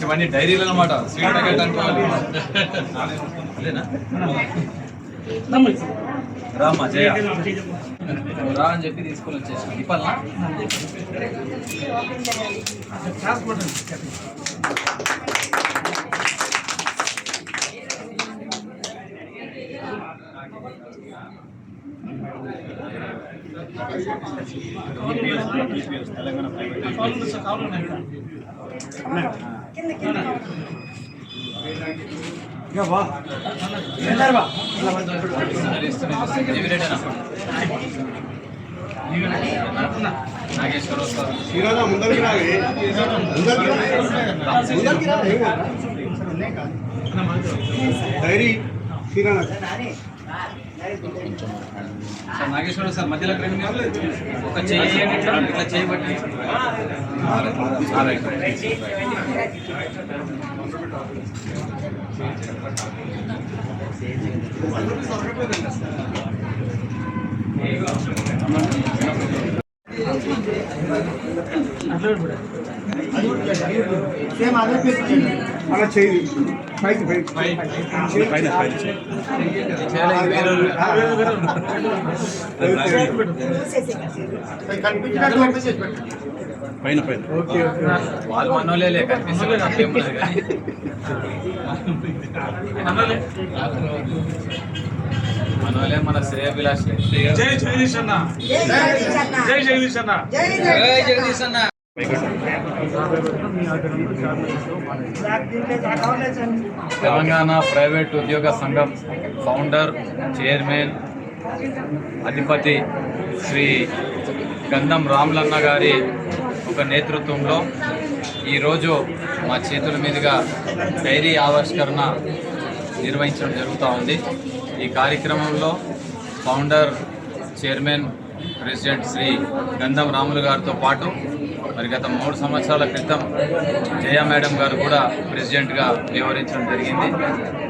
ఇవన్నీ డైరీలు అన్నమాట. Sweet packet అనుకోవాలి. అదేనా రామ్మా జయ రా అని చెప్పి తీసుకొని వచ్చేసాను. ఇప్పల్లా Nageswararao sir dairy sir Nageswararao sir మధ్యలో రండి. ఒక చెయ్యి ఇట్లా చేయబట్టి సేమ్ అదే అలా చేయి పైకి పైన వాళ్ళు మనోలే కనిపిస్తుంది. మనోలే మన శ్రేయభిలాష్. జై జగదీష్ అన్న, జై జగదీష్ అన్న, జై జగదీష్ అన్న. తెలంగాణ ప్రైవేట్ ఉద్యోగ సంఘం ఫౌండర్, చైర్మన్, అధిపతి శ్రీ గంధం రాములన్న గారి ఒక నేతృత్వంలో ఈరోజు మా చేతుల మీదుగా డైరీ ఆవిష్కరణ నిర్వహించడం జరుగుతూ ఉంది. ఈ కార్యక్రమంలో ఫౌండర్, చైర్మన్, ప్రెసిడెంట్ శ్రీ గంధం రాములు గారితో పాటు మరి గత 3 సంవత్సరాల క్రితం జయ మేడం గారు కూడా ప్రెసిడెంట్గా వ్యవహరించడం జరిగింది.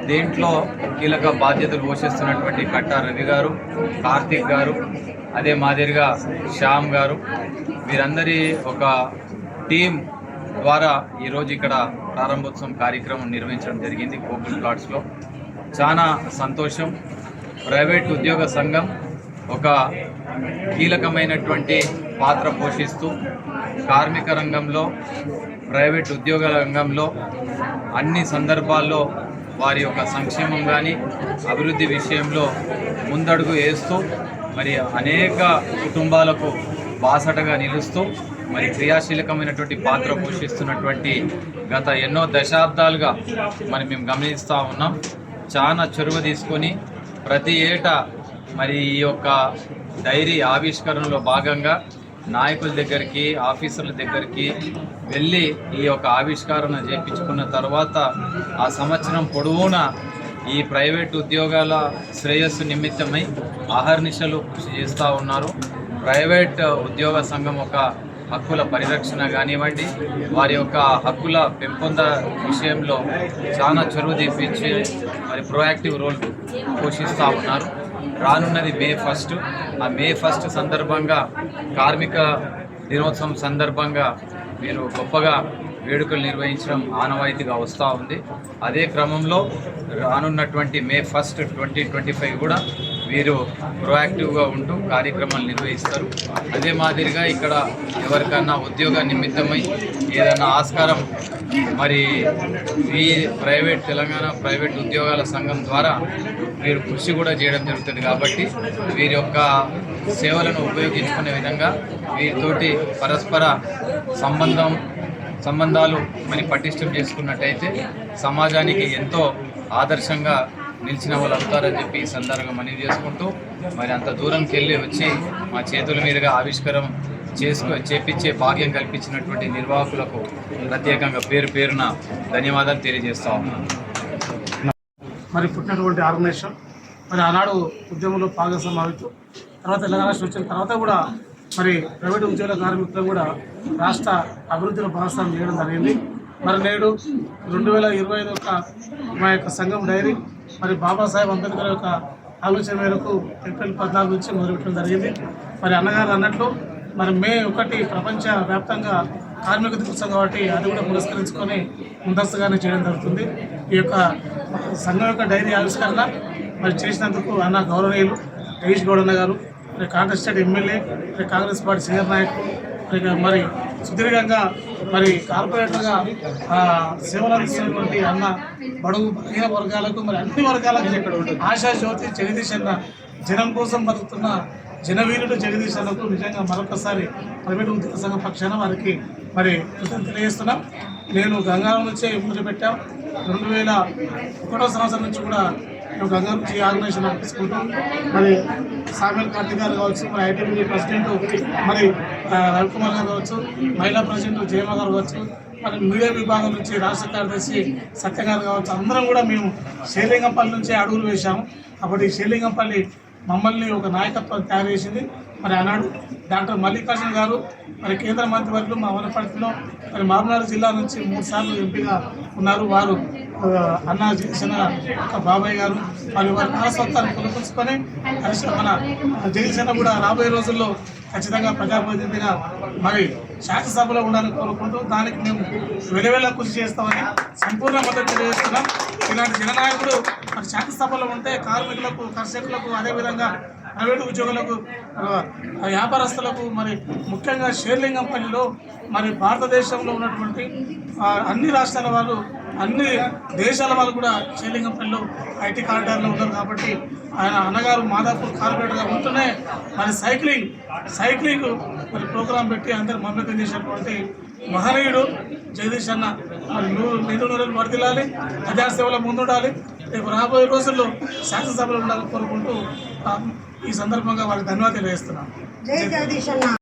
దీంట్లో కీలక బాధ్యతలు పోషిస్తున్నటువంటి కట్టా రవి గారు, కార్తిక్ గారు, అదే మాదిరిగా శ్యామ్ గారు, వీరందరి ఒక టీం ద్వారా ఈరోజు ఇక్కడ ప్రారంభోత్సవం కార్యక్రమం నిర్వహించడం జరిగింది కోకుల్ ప్లాట్స్లో. చాలా సంతోషం. ప్రైవేట్ ఉద్యోగ సంఘం ఒక కీలకమైనటువంటి పాత్ర పోషిస్తూ కార్మిక రంగంలో, ప్రైవేట్ ఉద్యోగ రంగంలో అన్ని సందర్భాల్లో వారి యొక్క సంక్షేమం కానీ అభివృద్ధి విషయంలో ముందడుగు వేస్తూ మరి అనేక కుటుంబాలకు బాసటగా నిలుస్తూ మరి క్రియాశీలకమైనటువంటి పాత్ర పోషిస్తున్నటువంటి గత ఎన్నో దశాబ్దాలుగా మరి మేము గమనిస్తూ ఉన్నాం. చాలా చొరవ తీసుకొని ప్రతి ఏటా మరి ఈ యొక్క డైరీ ఆవిష్కరణలో భాగంగా నాయకుల దగ్గరికి, ఆఫీసర్ల దగ్గరికి వెళ్ళి ఈ యొక్క ఆవిష్కరణ చేయించుకున్న తర్వాత ఆ సంవత్సరం పొడవునా ఈ ప్రైవేట్ ఉద్యోగాల శ్రేయస్సు నిమిత్తమై అహర్నిశలు కృషి చేస్తూ ఉన్నారు. ప్రైవేట్ ఉద్యోగ సంఘం ఒక హక్కుల పరిరక్షణ కానివ్వండి, వారి యొక్క హక్కుల పెంపొంద విషయంలో చాలా చొరవ తీపించి మరి ప్రొయాక్టివ్ రోల్ పోషిస్తూ ఉన్నారు. రానున్నది May 1. ఆ May 1 సందర్భంగా, కార్మిక దినోత్సవం సందర్భంగా మీరు గొప్పగా వేడుకలు నిర్వహించడం ఆనవాయితీగా వస్తూ ఉంది. అదే క్రమంలో రానున్నటువంటి May 1, 2025 కూడా వీరు ప్రొయాక్టివ్గా ఉంటూ కార్యక్రమాలు నిర్వహిస్తారు. అదే మాదిరిగా ఇక్కడ ఎవరికన్నా ఉద్యోగ నిమిత్తమై ఏదైనా ఆస్కారం మరి ఈ తెలంగాణ ప్రైవేట్ ఉద్యోగాల సంఘం ద్వారా వీరు కృషి కూడా చేయడం జరుగుతుంది. కాబట్టి వీరి యొక్క సేవలను ఉపయోగించుకునే విధంగా వీరితోటి పరస్పర సంబంధాలు మరి పటిష్టం చేసుకున్నట్టయితే సమాజానికి ఎంతో ఆదర్శంగా నిలిచిన వాళ్ళు అవుతారని చెప్పి ఈ సందర్భంగా మనవి చేసుకుంటూ మరి అంత దూరంకి వెళ్ళి వచ్చి మా చేతుల మీదుగా ఆవిష్కరణ చేపించే భాగ్యం కల్పించినటువంటి నిర్వాహకులకు ప్రత్యేకంగా పేరున ధన్యవాదాలు తెలియజేస్తా ఉన్నాను. మరి పుట్టినటువంటి ఆర్గనైజేషన్ మరి ఆనాడు ఉద్యమంలో భాగస్వామ్యం తర్వాత తెలంగాణ రాష్ట్రం వచ్చిన తర్వాత కూడా మరి ప్రైవేటు ఉద్యోగుల కార్మికులు కూడా రాష్ట్ర అభివృద్ధిలో భాగస్వామ్యం చేయడం జరిగింది. మరి నేడు 2025 మా యొక్క సంఘం డైరీ మరి బాబాసాహెబ్ అంబేద్కర్ యొక్క ఆలోచన మేరకు ఏప్రిల్ 14 నుంచి మొదలుపెట్టడం జరిగింది. మరి అన్నగారు అన్నట్లు మరి May 1 ప్రపంచ వ్యాప్తంగా కార్మిక దినోత్సవం కాబట్టి అది కూడా పురస్కరించుకొని ముందస్తుగానే చేయడం జరుగుతుంది. ఈ యొక్క సంఘం యొక్క డైరీ ఆవిష్కరణ మరి చేసినందుకు అన్న గౌరవనీయులు రమేష్ గౌడ్ అన్న గారు, మరి కాంగ్రెస్ స్టేట్ ఎమ్మెల్యే, మరి కాంగ్రెస్ పార్టీ సీనియర్ నాయకులు, మరి సుదీర్ఘంగా మరి కార్పొరేటర్గా సేవలు అందిస్తున్నటువంటి అన్న బడుగు బలహీన వర్గాలకు మరి అన్ని వర్గాలకు ఆశా జ్యోతి జగదీష్ అన్న జనం కోసం బతుకుతున్న జనవీరుడు జగదీష్ అన్నకు నిజంగా మరొకసారి ప్రైవేట్ ఉద్యోగ సంఘం పక్షాన వారికి మరి కృతజ్ఞతలు తెలియజేస్తున్నాం. నేను గంగారం నుంచే మొదలుపెట్టాం. 2001 సంవత్సరం నుంచి కూడా మేము గంగారం నుంచి ఆర్గనైజేషన్ నడిపించుకుంటాం. మరి సామెల్ కార్తీక్ గారు కావచ్చు, మరి ఐటీబీ ప్రెసిడెంట్ మరి రవికుమార్ గారు కావచ్చు, మహిళా ప్రెసిడెంట్ జయమ్మ గారు కావచ్చు, మరి మీడియా విభాగం నుంచి రాష్ట్ర కార్యదర్శి సత్య గారు కావచ్చు, అందరం కూడా మేము షేర్లింగంపల్లి నుంచే అడుగులు వేశాము. అప్పటి షేర్లింగంపల్లి మమ్మల్ని ఒక నాయకత్వం తయారు చేసింది. మరి ఆనాడు డాక్టర్ మల్లికార్జున గారు మరి కేంద్ర మంత్రివర్యులు మా వనపర్తిలో మరి మహబూబ్నగర్ జిల్లా నుంచి 3 సార్లు ఎంపీగా ఉన్నారు. వారు అన్నా జగదీశన్న ఒక బాబాయ్ గారు మరి వారి మనస్తత్వాన్ని కొనుక్కుంచుకొని మన జగదీశన్న కూడా రాబోయే రోజుల్లో ఖచ్చితంగా ప్రజాప్రతినిధిగా మరి శాసనసభలో ఉండాలని కోరుకుంటూ దానికి మేము వెలువెలా కృషి చేస్తామని సంపూర్ణ మద్దతు తెలియజేస్తున్నాం. ఇలాంటి జననాయకుడు మరి శాసనసభలో ఉంటే కార్మికులకు, కర్షకులకు, అదేవిధంగా ప్రైవేటు ఉద్యోగులకు, వ్యాపారస్తులకు, మరి ముఖ్యంగా షేర్లింగంపల్లిలో మరి భారతదేశంలో ఉన్నటువంటి అన్ని రాష్ట్రాల వాళ్ళు, అన్ని దేశాల వాళ్ళు కూడా షేర్లింగంపల్లిలో ఐటీ కారిడార్లో ఉన్నారు. కాబట్టి ఆయన అన్నగారు మాదాపూర్ కార్పొరేటర్గా ఉంటూనే మరి సైక్లింగ్ మరి ప్రోగ్రాం పెట్టి అందరు మమ్మకం చేసినటువంటి మహనీయుడు జగదీష్ అన్న. మరి నూరు వర్దిల్లాలి, ప్రజాసేవలో ముందుండాలి, రేపు రాబోయే రోజుల్లో శాసనసభలో ఉండాలని కోరుకుంటూ ఈ సందర్భంగా వారికి ధన్యవాదాలు తెలియజేస్తున్నాను.